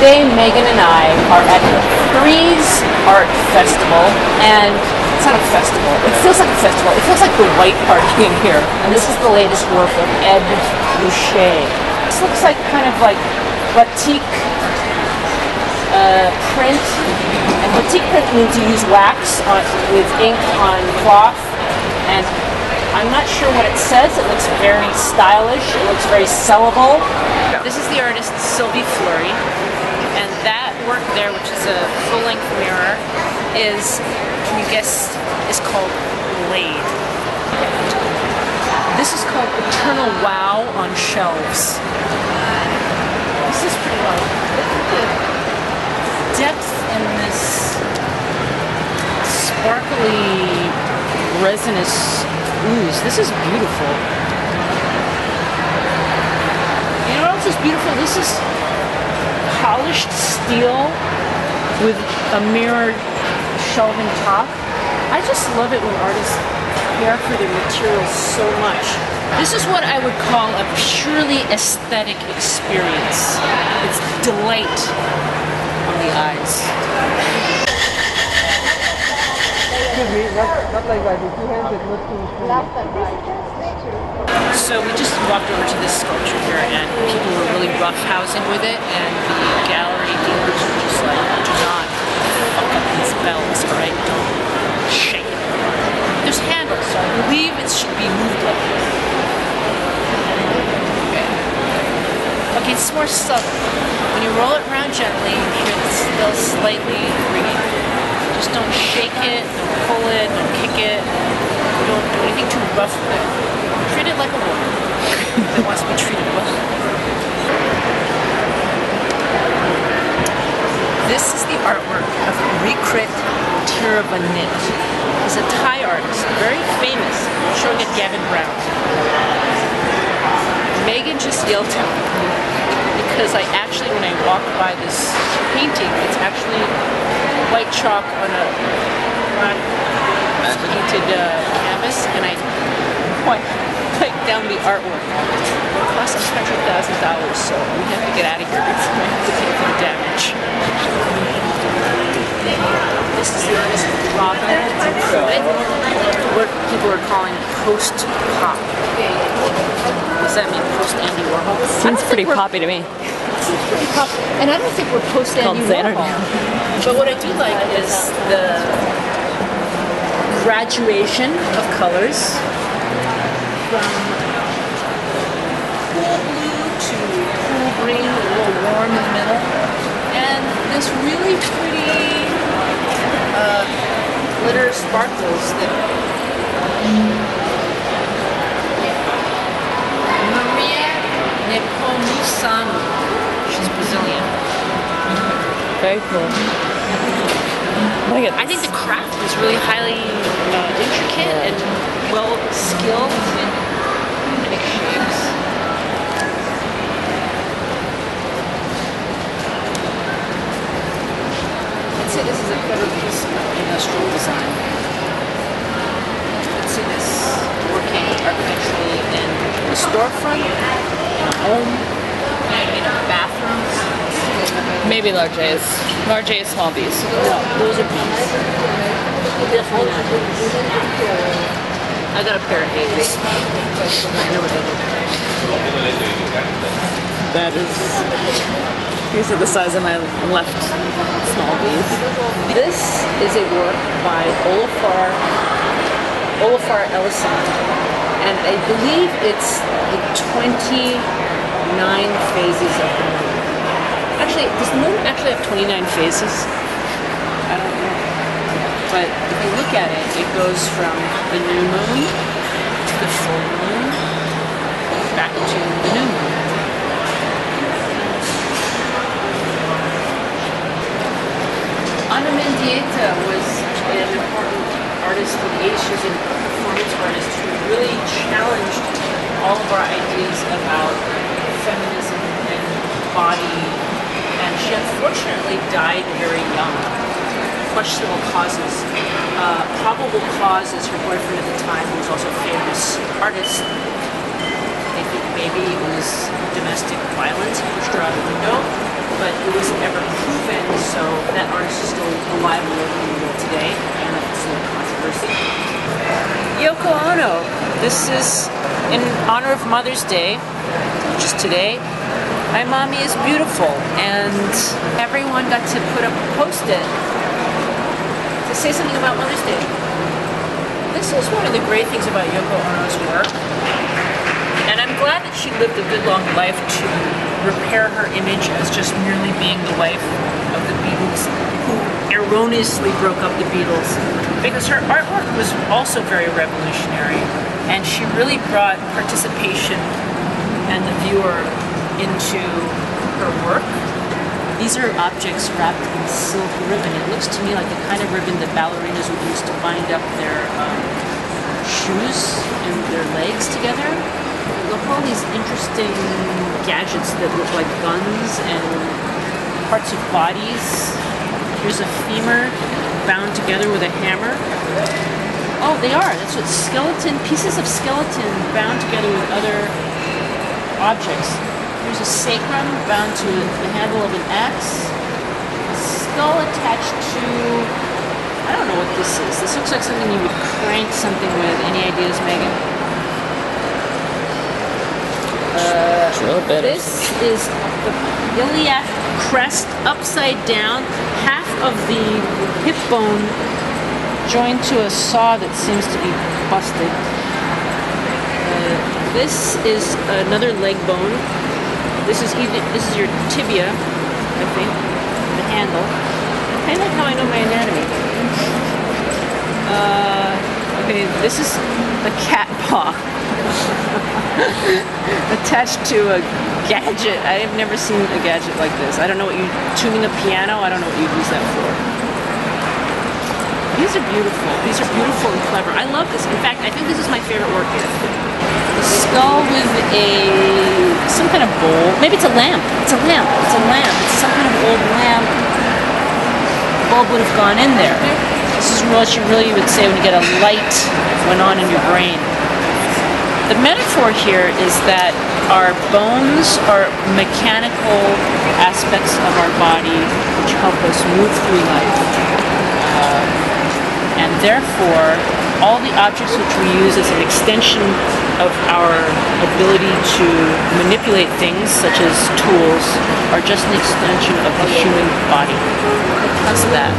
Today, Megan and I are at the Frieze Art Festival, and it's not a festival. It feels like a festival. It feels like the white party in here. And this is the latest work of Ed Boucher. This looks like kind of like batik print. And batik print means you use wax with ink on cloth. And I'm not sure what it says. It looks very stylish. It looks very sellable. This is the artist Sylvie Fleury. And that work there, which is a full-length mirror, is, can you guess, is called Blade. This is called Eternal Wow on Shelves. This is pretty low. Look at the depth in this sparkly, resinous ooze. This is beautiful. You know what else is beautiful? This is polished steel with a mirrored shelving top. I just love it when artists care for their materials so much. This is what I would call a purely aesthetic experience. It's delight on the eyes. Excuse me, not like that. With 2 hands, it looks too strong. So we just walked over to this sculpture here, and people were really roughhousing with it, and the gallery dealers were just like, do not fuck up these bells, alright? Don't shake it. There's handles, so I believe it should be moved like this. Okay, it's more subtle. When you roll it around gently, you hear it still slightly ringing. Just don't shake it, don't pull it, don't kick it, don't do anything too rough with it. Treat it like a woman that wants to be treated well. This is the artwork of Rikrit Tiravanit. He's a Thai artist, very famous, showing at Gavin Brown. Megan just yelled at me because I actually, when I walked by this painting, it's actually white chalk on a black painted canvas, and I went down the artwork. It cost $100,000, so we have to get out of here before we have to pay for the damage. This is the artist Robin Acrylic, what people are calling post-pop. Does that mean post-Andy Warhol? Seems pretty poppy to me. It seems pretty poppy. And I don't think we're post-Andy Warhol. But what I do like is the graduation of colors from cool blue to cool green, a little warm in the middle, and this really pretty glitter sparkles that Maria Nepomuceno, she's Brazilian. Very cool. I think the craft is really highly intricate and well skilled in make shapes. I'd say this is a better piece of industrial design. I'd see this working architecturally in a storefront, in a home, in a bathroom. Maybe large A's. Large A is small B's. No, those are B's. Definitely not A's. I got a pair of A's. I know what they look like. That is... These are the size of my left small B's. This is a work by Olafur Eliasson, and I believe it's the 29 phases of the moon. Actually, does the moon actually have 29 phases? I don't know. But if you look at it, it goes from the new moon to the full moon, back to the new moon. Ana Mendieta was an important artist in the 80s. She was a performance artist who really challenged all of our ideas about feminism and body. And she unfortunately died very young. Questionable causes. Probable cause is her boyfriend at the time, who was also a famous artist. They think maybe it was domestic violence. He pushed her out the window. but it wasn't ever proven, so that artist is still alive and working in the world today, and it's still a controversy. Yoko Ono. This is in honor of Mother's Day, which is today. My mommy is beautiful, and everyone got to put up a post-it to say something about Mother's Day. This is one of the great things about Yoko Ono's work, and I'm glad that she lived a good long life to repair her image as just merely being the wife of the Beatles, who erroneously broke up the Beatles, because her artwork was also very revolutionary, and she really brought participation and the viewer into her work. These are objects wrapped in silk ribbon. It looks to me like the kind of ribbon that ballerinas would use to bind up their shoes and their legs together. Look, all these interesting gadgets that look like guns and parts of bodies. Here's a femur bound together with a hammer. Oh, they are. That's what pieces of skeleton bound together with other objects. Here's a sacrum bound to the handle of an axe. A skull attached to, I don't know what this is. This looks like something you would crank something with. Any ideas, Megan? This is the iliac crest upside down. Half of the hip bone joined to a saw that seems to be busted. This is another leg bone. This is your tibia, I think, the handle. I like how I know my anatomy. Okay, this is a cat paw attached to a gadget. I have never seen a gadget like this. I don't know what you tuning a piano. I don't know what you'd use that for. These are beautiful. These are beautiful and clever. I love this. In fact, I think this is my favorite work here. A skull with some kind of bowl. Maybe it's a lamp. It's a lamp. It's a lamp. It's some kind of old lamp. The bulb would have gone in there. This is what you really would say when you get a light went on in your brain. The metaphor here is that our bones are mechanical aspects of our body which help us move through life. And therefore, all the objects which we use as an extension of our ability to manipulate things, such as tools, are just an extension of the human body. Because of that.